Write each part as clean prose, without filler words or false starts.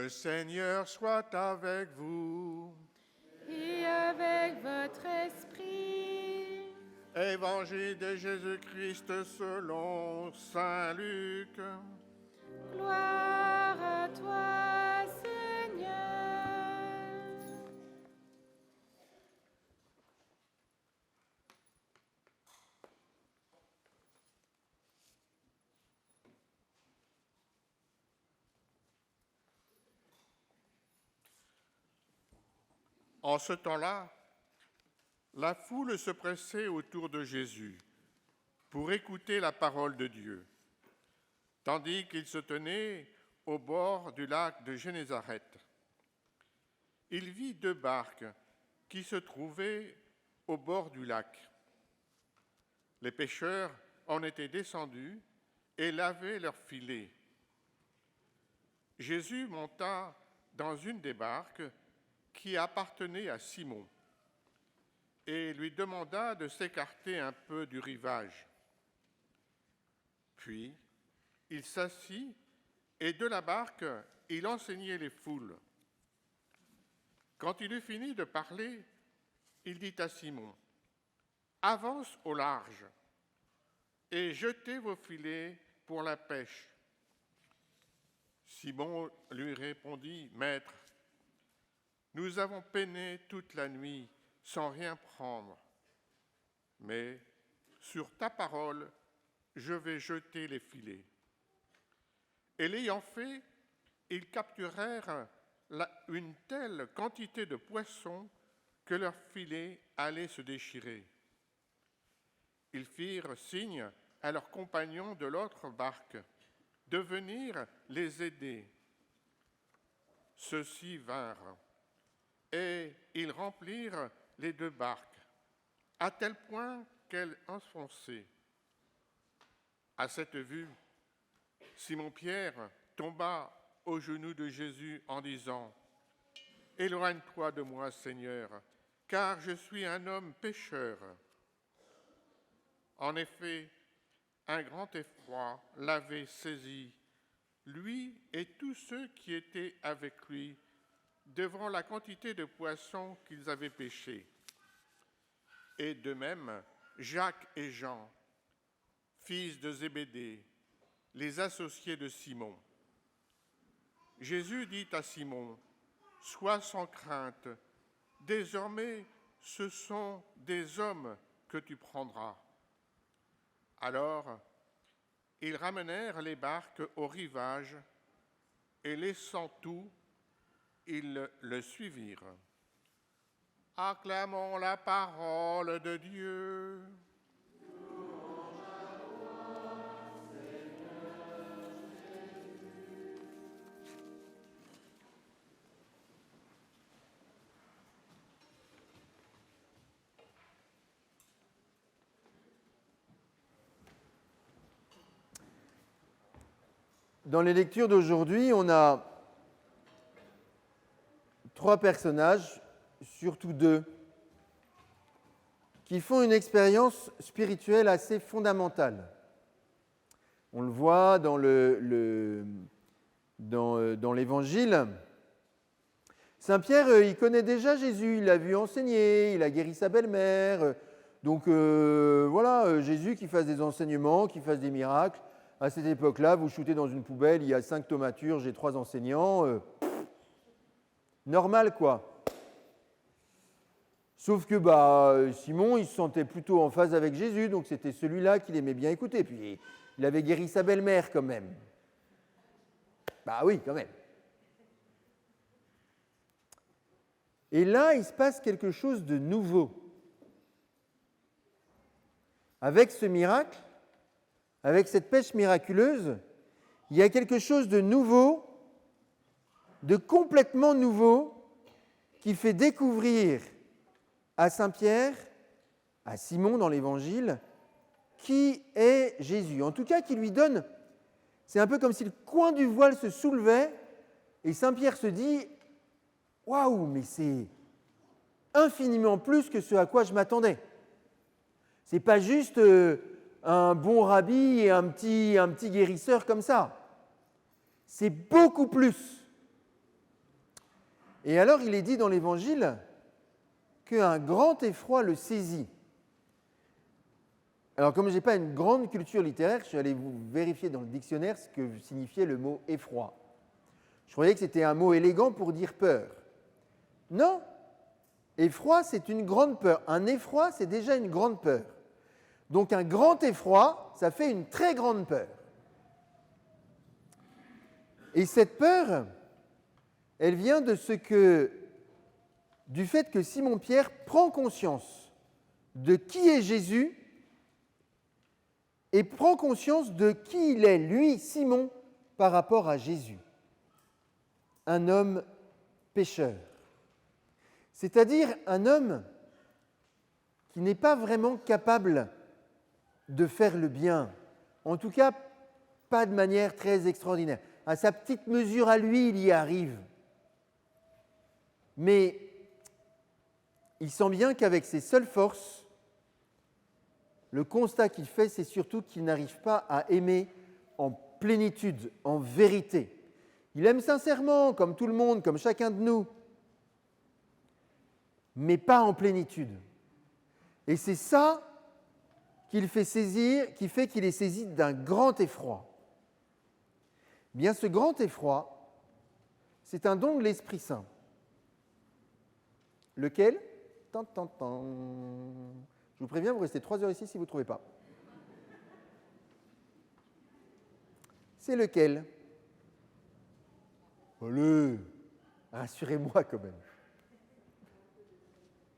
Le Seigneur soit avec vous. Et avec votre esprit. Évangile de Jésus-Christ selon saint Luc. Gloire à toi, Seigneur. En ce temps-là, la foule se pressait autour de Jésus pour écouter la parole de Dieu, tandis qu'il se tenait au bord du lac de Génézareth. Il vit 2 barques qui se trouvaient au bord du lac. Les pêcheurs en étaient descendus et lavaient leurs filets. Jésus monta dans une des barques qui appartenait à Simon et lui demanda de s'écarter un peu du rivage. Puis, il s'assit et de la barque, il enseignait les foules. Quand il eut fini de parler, il dit à Simon, « Avance au large et jetez vos filets pour la pêche. » Simon lui répondit, « Maître, nous avons peiné toute la nuit sans rien prendre, mais sur ta parole, je vais jeter les filets. » Et l'ayant fait, ils capturèrent une telle quantité de poissons que leurs filets allaient se déchirer. Ils firent signe à leurs compagnons de l'autre barque de venir les aider. Ceux-ci vinrent, et ils remplirent les 2 barques, à tel point qu'elles enfonçaient. À cette vue, Simon-Pierre tomba aux genoux de Jésus en disant, « Éloigne-toi de moi, Seigneur, car je suis un homme pécheur. » En effet, un grand effroi l'avait saisi, lui et tous ceux qui étaient avec lui, devant la quantité de poissons qu'ils avaient pêchés. Et de même, Jacques et Jean, fils de Zébédée, les associés de Simon. Jésus dit à Simon, « Sois sans crainte, désormais ce sont des hommes que tu prendras. » Alors, ils ramenèrent les barques au rivage et laissant tout, ils le suivirent. Acclamons la parole de Dieu. Dans les lectures d'aujourd'hui, on a 3 personnages, surtout 2, qui font une expérience spirituelle assez fondamentale. On le voit dans l'Évangile. Saint Pierre, il connaît déjà Jésus, il l'a vu enseigner, il a guéri sa belle-mère. Donc voilà, Jésus qui fasse des enseignements, qui fasse des miracles. À cette époque-là, vous shootez dans une poubelle, il y a 5 thaumaturges et 3 enseignants. Normal, quoi. Sauf que Simon, il se sentait plutôt en phase avec Jésus, donc c'était celui-là qu'il aimait bien écouter. Puis il avait guéri sa belle-mère quand même. Bah oui, quand même. Et là, il se passe quelque chose de nouveau. Avec ce miracle, avec cette pêche miraculeuse, il y a quelque chose de nouveau, de complètement nouveau, qui fait découvrir à Saint Pierre, à Simon dans l'Évangile, qui est Jésus. En tout cas, qui lui donne, c'est un peu comme si le coin du voile se soulevait, et Saint Pierre se dit, « Waouh, mais c'est infiniment plus que ce à quoi je m'attendais. Ce n'est pas juste un bon rabbi et un petit guérisseur comme ça. C'est beaucoup plus. Et alors il est dit dans l'Évangile qu'un grand effroi le saisit. Alors comme je n'ai pas une grande culture littéraire, je suis allé vous vérifier dans le dictionnaire ce que signifiait le mot effroi. Je croyais que c'était un mot élégant pour dire peur. Non, effroi c'est une grande peur. Un effroi c'est déjà une grande peur. Donc un grand effroi, ça fait une très grande peur. Et cette peur, elle vient du fait que Simon-Pierre prend conscience de qui est Jésus et prend conscience de qui il est, lui, Simon, par rapport à Jésus. Un homme pécheur. C'est-à-dire un homme qui n'est pas vraiment capable de faire le bien, en tout cas pas de manière très extraordinaire. À sa petite mesure à lui, il y arrive. Mais il sent bien qu'avec ses seules forces, le constat qu'il fait, c'est surtout qu'il n'arrive pas à aimer en plénitude, en vérité. Il aime sincèrement, comme tout le monde, comme chacun de nous, mais pas en plénitude. Et c'est ça qui fait qu'il est saisi d'un grand effroi. Bien, ce grand effroi, c'est un don de l'Esprit Saint. Lequel ? Je vous préviens, vous restez 3 heures ici si vous ne trouvez pas. C'est lequel ? Allez, rassurez-moi quand même.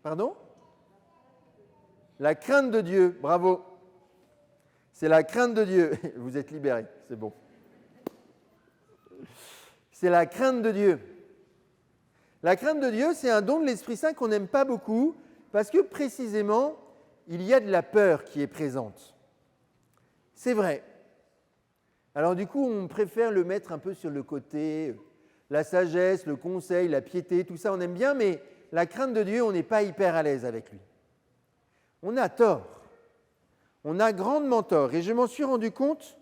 Pardon ? La crainte de Dieu, bravo. C'est la crainte de Dieu. Vous êtes libérés, c'est bon. C'est la crainte de Dieu. La crainte de Dieu, c'est un don de l'Esprit Saint qu'on n'aime pas beaucoup parce que précisément, il y a de la peur qui est présente. C'est vrai. Alors du coup, on préfère le mettre un peu sur le côté, la sagesse, le conseil, la piété, tout ça, on aime bien, mais la crainte de Dieu, on n'est pas hyper à l'aise avec lui. On a tort. On a grandement tort. Et je m'en suis rendu compte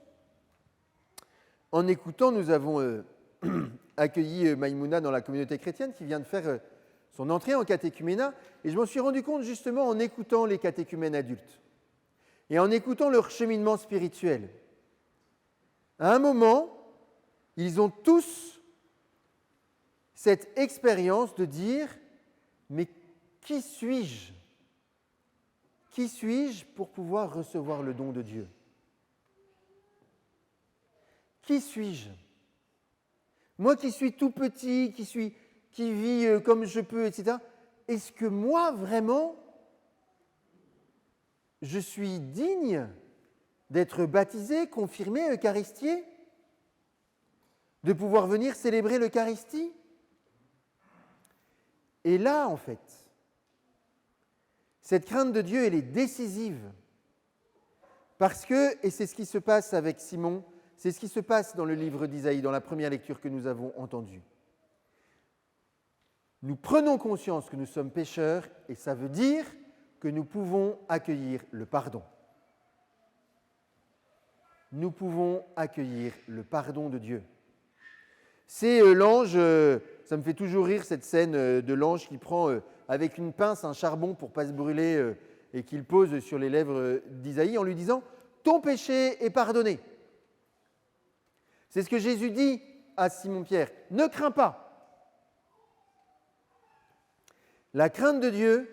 en écoutant, nous avons accueilli Maïmouna dans la communauté chrétienne qui vient de faire son entrée en catéchuménat. Et je m'en suis rendu compte justement en écoutant les catéchumènes adultes et en écoutant leur cheminement spirituel. À un moment, ils ont tous cette expérience de dire « Mais qui suis-je ? Qui suis-je pour pouvoir recevoir le don de Dieu ? Qui suis-je ? Moi qui suis tout petit, qui vis comme je peux, etc. Est-ce que moi, vraiment, je suis digne d'être baptisé, confirmé, eucharistié ? De pouvoir venir célébrer l'Eucharistie ? Et là, en fait, cette crainte de Dieu, elle est décisive. Parce que, et c'est ce qui se passe avec Simon, c'est ce qui se passe dans le livre d'Isaïe, dans la première lecture que nous avons entendue. Nous prenons conscience que nous sommes pécheurs et ça veut dire que nous pouvons accueillir le pardon. Nous pouvons accueillir le pardon de Dieu. C'est l'ange, ça me fait toujours rire cette scène de l'ange qui prend avec une pince un charbon pour ne pas se brûler et qu'il pose sur les lèvres d'Isaïe en lui disant « Ton péché est pardonné ». C'est ce que Jésus dit à Simon-Pierre. Ne crains pas. La crainte de Dieu,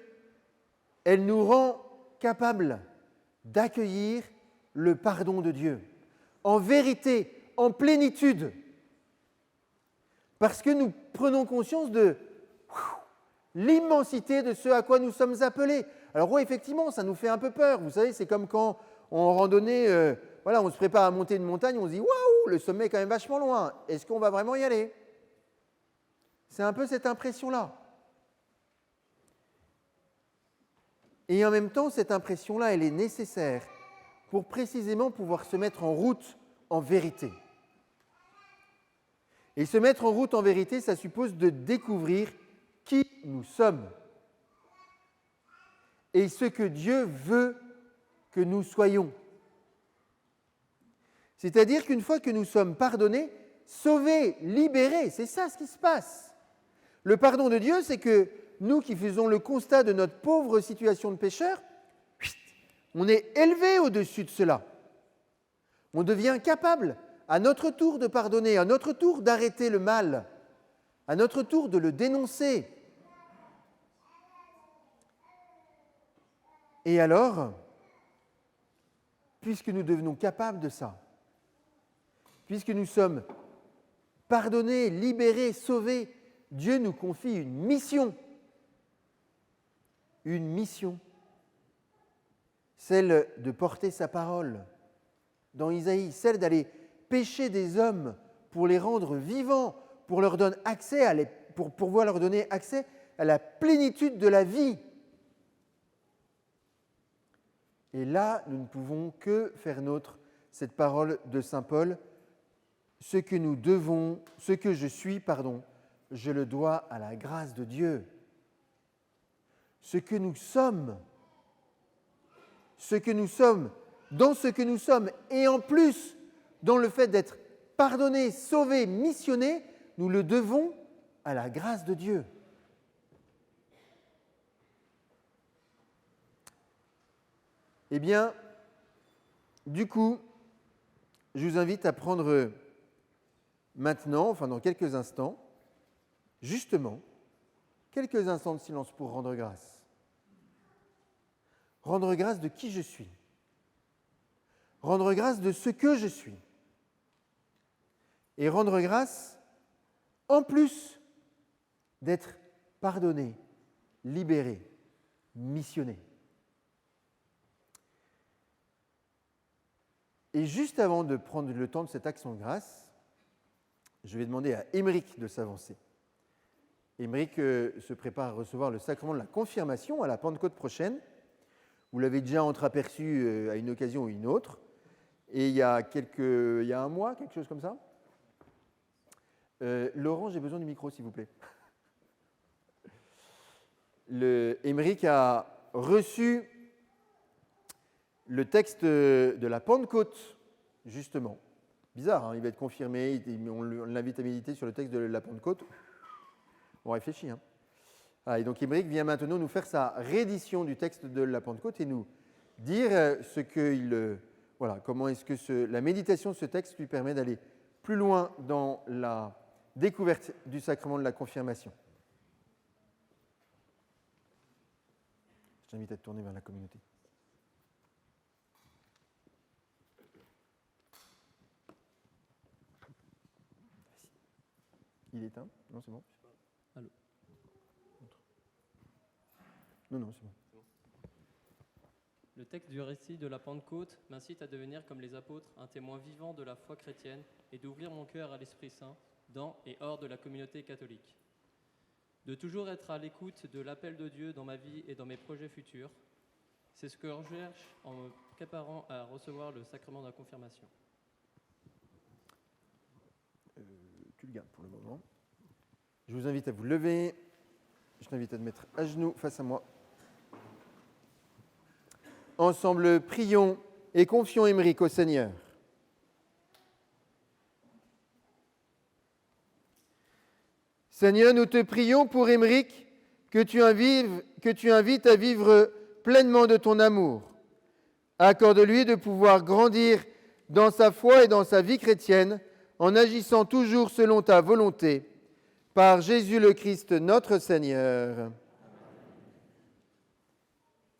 elle nous rend capables d'accueillir le pardon de Dieu, en vérité, en plénitude, parce que nous prenons conscience de l'immensité de ce à quoi nous sommes appelés. Alors oui, effectivement, ça nous fait un peu peur. Vous savez, c'est comme quand en randonnée, on se prépare à monter une montagne, on se dit « Waouh, le sommet est quand même vachement loin. Est-ce qu'on va vraiment y aller ?» C'est un peu cette impression-là. Et en même temps, cette impression-là, elle est nécessaire pour précisément pouvoir se mettre en route en vérité. Et se mettre en route en vérité, ça suppose de découvrir qui nous sommes et ce que Dieu veut que nous soyons. C'est-à-dire qu'une fois que nous sommes pardonnés, sauvés, libérés, c'est ça ce qui se passe. Le pardon de Dieu, c'est que nous qui faisons le constat de notre pauvre situation de pécheur, on est élevé au-dessus de cela. On devient capable, à notre tour, de pardonner, à notre tour d'arrêter le mal, à notre tour de le dénoncer. Et alors, puisque nous devenons capables de ça, puisque nous sommes pardonnés, libérés, sauvés, Dieu nous confie une mission. Une mission. Celle de porter sa parole dans Isaïe, celle d'aller pêcher des hommes pour les rendre vivants, pour leur donner accès pour pouvoir leur donner accès à la plénitude de la vie. Et là, nous ne pouvons que faire nôtre cette parole de saint Paul. Ce que je suis, je le dois à la grâce de Dieu. Ce que nous sommes, dans ce que nous sommes, et en plus, dans le fait d'être pardonnés, sauvés, missionnés, nous le devons à la grâce de Dieu. Eh bien, du coup, je vous invite à prendre maintenant, dans quelques instants, justement, quelques instants de silence pour rendre grâce. Rendre grâce de qui je suis. Rendre grâce de ce que je suis. Et rendre grâce, en plus, d'être pardonné, libéré, missionné. Et juste avant de prendre le temps de cette action de grâce, je vais demander à Émeric de s'avancer. Émeric se prépare à recevoir le sacrement de la confirmation à la Pentecôte prochaine. Vous l'avez déjà entreaperçu à une occasion ou une autre. Et il y a un mois, quelque chose comme ça. Laurent, j'ai besoin du micro, s'il vous plaît. Émeric a reçu le texte de la Pentecôte, justement. Bizarre, hein, il va être confirmé, on l'invite à méditer sur le texte de la Pentecôte. On réfléchit. Hein. Et donc Émeric vient maintenant nous faire sa réédition du texte de la Pentecôte et nous dire comment est-ce que la méditation de ce texte lui permet d'aller plus loin dans la découverte du sacrement de la confirmation. Je t'invite à te tourner vers la communauté. Il est éteint? Non, c'est bon. Allô. Non, c'est bon. Le texte du récit de la Pentecôte m'incite à devenir comme les apôtres, un témoin vivant de la foi chrétienne et d'ouvrir mon cœur à l'Esprit Saint dans et hors de la communauté catholique. De toujours être à l'écoute de l'appel de Dieu dans ma vie et dans mes projets futurs, c'est ce que je recherche en me préparant à recevoir le sacrement de la confirmation. Tu le gardes pour le moment. Je vous invite à vous lever. Je t'invite à te mettre à genoux face à moi. Ensemble, prions et confions Émeric au Seigneur. Seigneur, nous te prions pour Émeric, que tu invites à vivre pleinement de ton amour. Accorde-lui de pouvoir grandir dans sa foi et dans sa vie chrétienne, en agissant toujours selon ta volonté, par Jésus le Christ, notre Seigneur.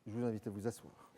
Je vous invite à vous asseoir.